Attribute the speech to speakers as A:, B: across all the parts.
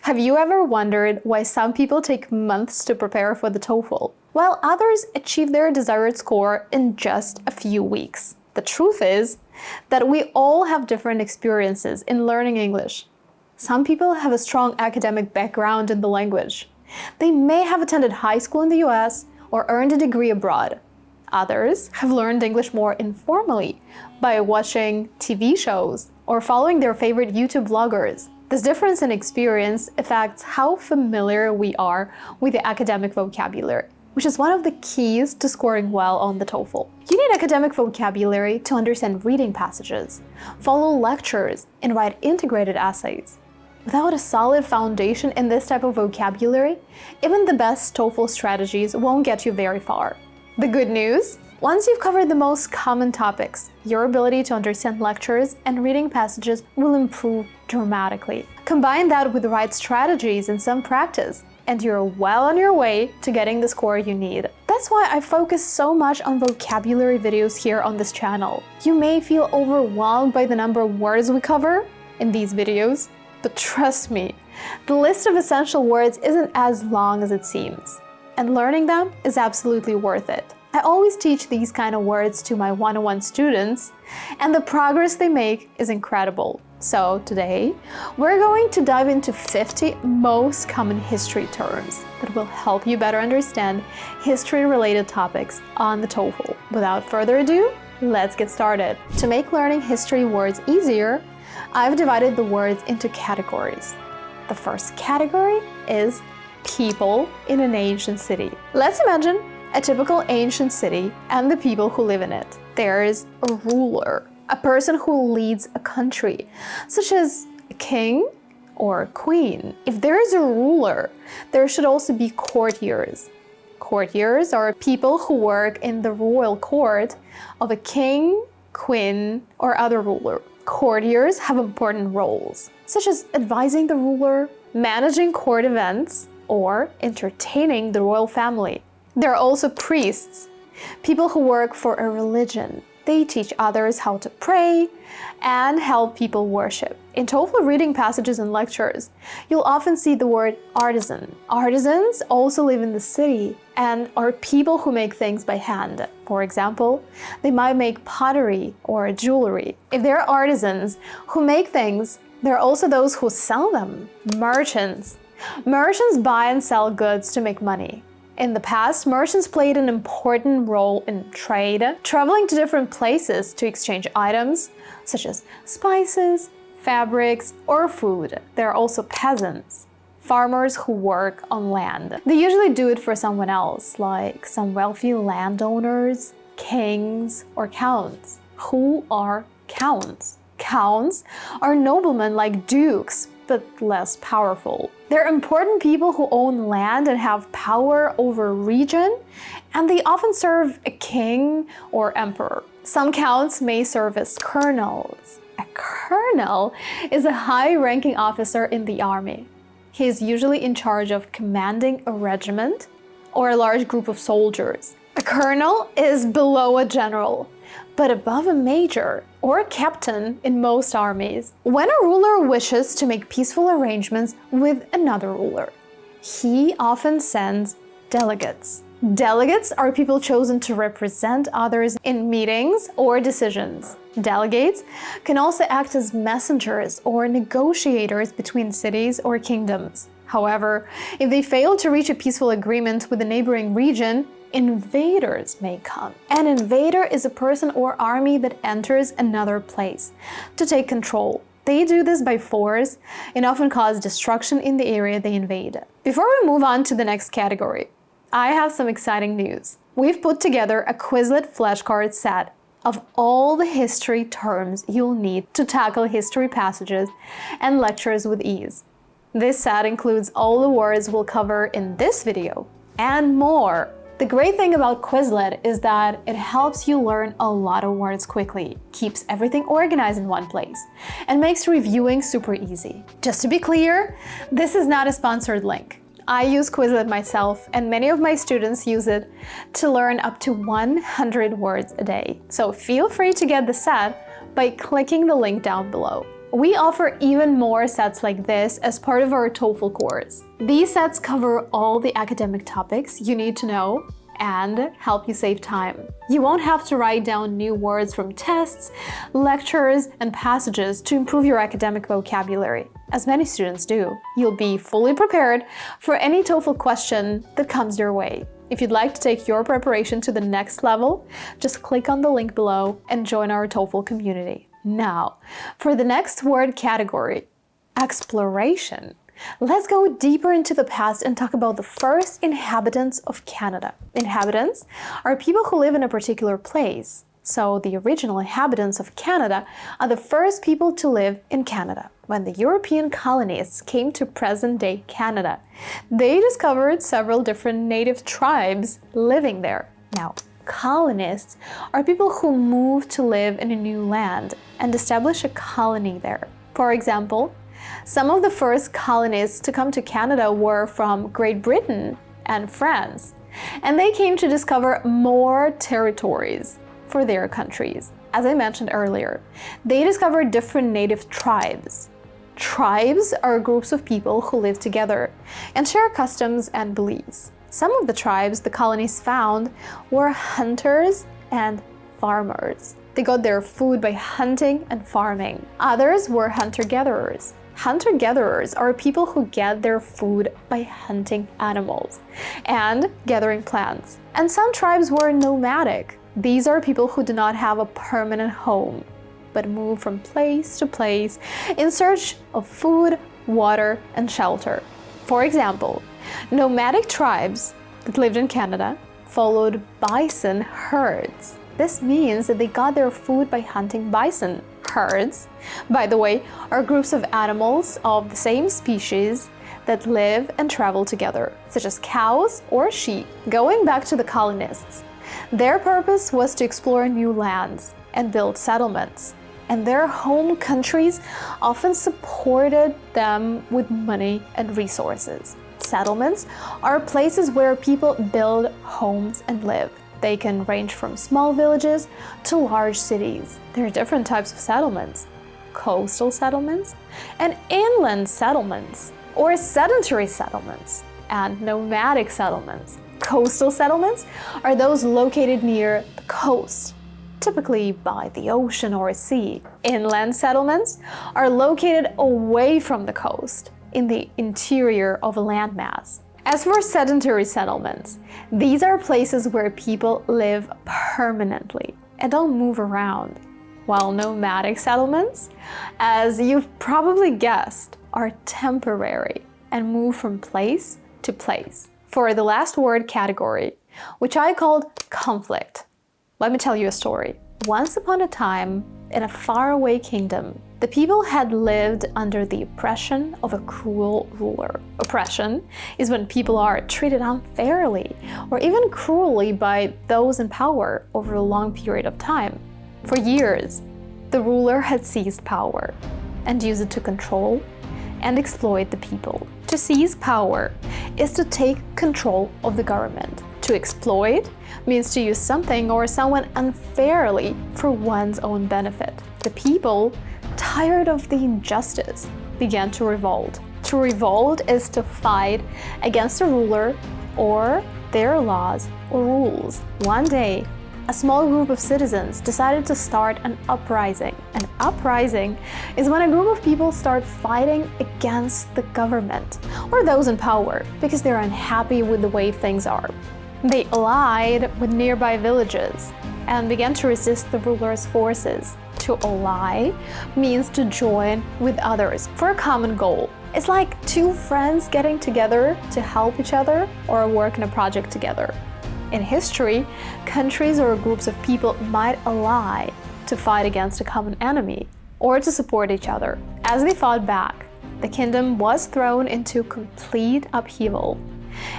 A: Have you ever wondered why some people take months to prepare for the TOEFL, while others achieve their desired score in just a few weeks? The truth is that we all have different experiences in learning English. Some people have a strong academic background in the language. They may have attended high school in the US or earned a degree abroad. Others have learned English more informally by watching TV shows or following their favorite YouTube vloggers. This difference in experience affects how familiar we are with the academic vocabulary, which is one of the keys to scoring well on the TOEFL. You need academic vocabulary to understand reading passages, follow lectures, and write integrated essays. Without a solid foundation in this type of vocabulary, even the best TOEFL strategies won't get you very far. The good news? Once you've covered the most common topics, your ability to understand lectures and reading passages will improve dramatically. Combine that with the right strategies and some practice, and you're well on your way to getting the score you need. That's why I focus so much on vocabulary videos here on this channel. You may feel overwhelmed by the number of words we cover in these videos, but trust me, the list of essential words isn't as long as it seems, and learning them is absolutely worth it. I always teach these kind of words to my one-on-one students, and the progress they make is incredible. So today, we're going to dive into 50 most common history terms that will help you better understand history-related topics on the TOEFL. Without further ado, let's get started. To make learning history words easier, I've divided the words into categories. The first category is people in an ancient city. Let's imagine a typical ancient city and the people who live in it. There's a ruler, a person who leads a country, such as a king or a queen. If there is a ruler, there should also be courtiers. Courtiers are people who work in the royal court of a king, queen, or other ruler. Courtiers have important roles, such as advising the ruler, managing court events, or entertaining the royal family. There are also priests, people who work for a religion. They teach others how to pray and help people worship. In TOEFL reading passages and lectures, you'll often see the word artisan. Artisans also live in the city and are people who make things by hand. For example, they might make pottery or jewelry. If there are artisans who make things, there are also those who sell them. Merchants. Merchants buy and sell goods to make money. In the past, merchants played an important role in trade, traveling to different places to exchange items, such as spices, fabrics, or food. There are also peasants, farmers who work on land. They usually do it for someone else, like some wealthy landowners, kings, or counts. Who are counts? Counts are noblemen like dukes, but less powerful. They're important people who own land and have power over a region, and they often serve a king or emperor. Some counts may serve as colonels. A colonel is a high-ranking officer in the army. He is usually in charge of commanding a regiment or a large group of soldiers. A colonel is below a general, but above a major or a captain in most armies. When a ruler wishes to make peaceful arrangements with another ruler, he often sends delegates. Delegates are people chosen to represent others in meetings or decisions. Delegates can also act as messengers or negotiators between cities or kingdoms. However, if they fail to reach a peaceful agreement with a neighboring region, invaders may come. An invader is a person or army that enters another place to take control. They do this by force and often cause destruction in the area they invade. Before we move on to the next category, I have some exciting news. We've put together a Quizlet flashcard set of all the history terms you'll need to tackle history passages and lectures with ease. This set includes all the words we'll cover in this video and more. The great thing about Quizlet is that it helps you learn a lot of words quickly, keeps everything organized in one place, and makes reviewing super easy. Just to be clear, this is not a sponsored link. I use Quizlet myself, and many of my students use it to learn up to 100 words a day. So feel free to get the set by clicking the link down below. We offer even more sets like this as part of our TOEFL course. These sets cover all the academic topics you need to know and help you save time. You won't have to write down new words from tests, lectures, and passages to improve your academic vocabulary, as many students do. You'll be fully prepared for any TOEFL question that comes your way. If you'd like to take your preparation to the next level, just click on the link below and join our TOEFL community. Now, for the next word category, exploration. Let's go deeper into the past and talk about the first inhabitants of Canada. Inhabitants are people who live in a particular place. So the original inhabitants of Canada are the first people to live in Canada. When the European colonists came to present-day Canada, they discovered several different native tribes living there. Now, colonists are people who move to live in a new land and establish a colony there. For example, some of the first colonists to come to Canada were from Great Britain and France, and they came to discover more territories for their countries. As I mentioned earlier, they discovered different native tribes. Tribes are groups of people who live together and share customs and beliefs. Some of the tribes the colonists found were hunters and farmers. They got their food by hunting and farming. Others were hunter-gatherers. Hunter-gatherers are people who get their food by hunting animals and gathering plants. And some tribes were nomadic. These are people who do not have a permanent home, but move from place to place in search of food, water, and shelter. For example, nomadic tribes that lived in Canada followed bison herds. This means that they got their food by hunting bison. Herds, by the way, are groups of animals of the same species that live and travel together, such as cows or sheep. Going back to the colonists, their purpose was to explore new lands and build settlements, and their home countries often supported them with money and resources. Settlements are places where people build homes and live. They can range from small villages to large cities. There are different types of settlements: coastal settlements and inland settlements, or sedentary settlements and nomadic settlements. Coastal settlements are those located near the coast, typically by the ocean or sea. Inland settlements are located away from the coast, in the interior of a landmass. As for sedentary settlements, these are places where people live permanently and don't move around, while nomadic settlements, as you've probably guessed, are temporary and move from place to place. For the last word category, which I called conflict, let me tell you a story. Once upon a time, in a faraway kingdom, the people had lived under the oppression of a cruel ruler. Oppression is when people are treated unfairly or even cruelly by those in power over a long period of time. For years, the ruler had seized power and used it to control and exploit the people. To seize power is to take control of the government. To exploit means to use something or someone unfairly for one's own benefit. The people, tired of the injustice, began to revolt. To revolt is to fight against a ruler or their laws or rules. One day, a small group of citizens decided to start an uprising. An uprising is when a group of people start fighting against the government or those in power because they're unhappy with the way things are. They allied with nearby villages and began to resist the ruler's forces. To ally means to join with others for a common goal. It's like two friends getting together to help each other or work in a project together. In history, countries or groups of people might ally to fight against a common enemy or to support each other. As they fought back, the kingdom was thrown into complete upheaval,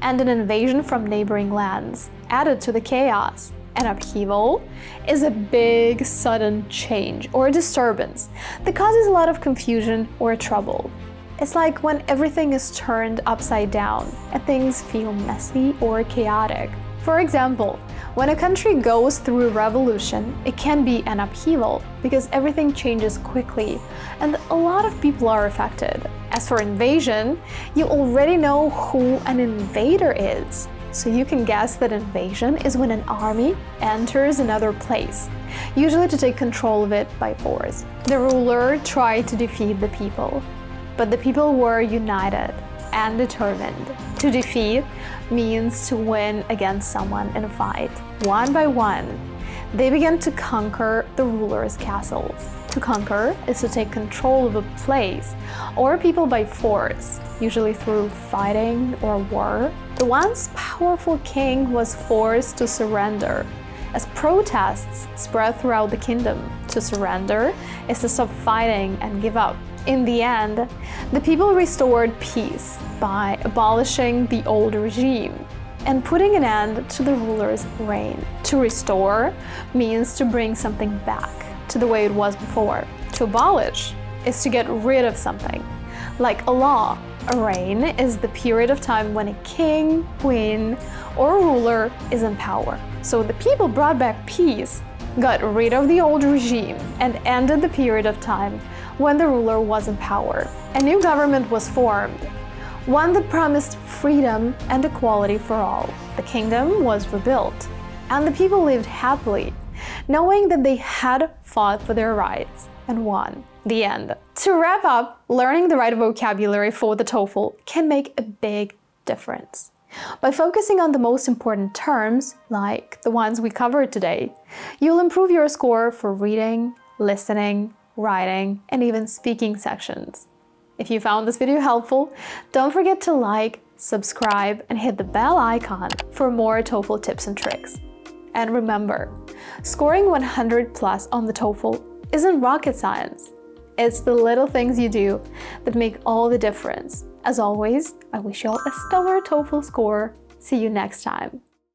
A: and an invasion from neighboring lands added to the chaos. An upheaval is a big, sudden change or disturbance that causes a lot of confusion or trouble. It's like when everything is turned upside down and things feel messy or chaotic. For example, when a country goes through a revolution, it can be an upheaval because everything changes quickly and a lot of people are affected. As for invasion, you already know who an invader is. So you can guess that invasion is when an army enters another place, usually to take control of it by force. The ruler tried to defeat the people, but the people were united and determined. To defeat means to win against someone in a fight. One by one, they began to conquer the ruler's castles. To conquer is to take control of a place or people by force, usually through fighting or war. The once powerful king was forced to surrender, as protests spread throughout the kingdom. To surrender is to stop fighting and give up. In the end, the people restored peace by abolishing the old regime and putting an end to the ruler's reign. To restore means to bring something back to the way it was before. To abolish is to get rid of something, like a law. A reign is the period of time when a king, queen, or ruler is in power. So the people brought back peace, got rid of the old regime, and ended the period of time when the ruler was in power. A new government was formed, one that promised freedom and equality for all. The kingdom was rebuilt, and the people lived happily, knowing that they had fought for their rights and won. The end. To wrap up, learning the right vocabulary for the TOEFL can make a big difference. By focusing on the most important terms, like the ones we covered today, you'll improve your score for reading, listening, writing, and even speaking sections. If you found this video helpful, don't forget to like, subscribe, and hit the bell icon for more TOEFL tips and tricks. And remember, scoring 100+ on the TOEFL isn't rocket science. It's the little things you do that make all the difference. As always, I wish you all a stellar TOEFL score. See you next time.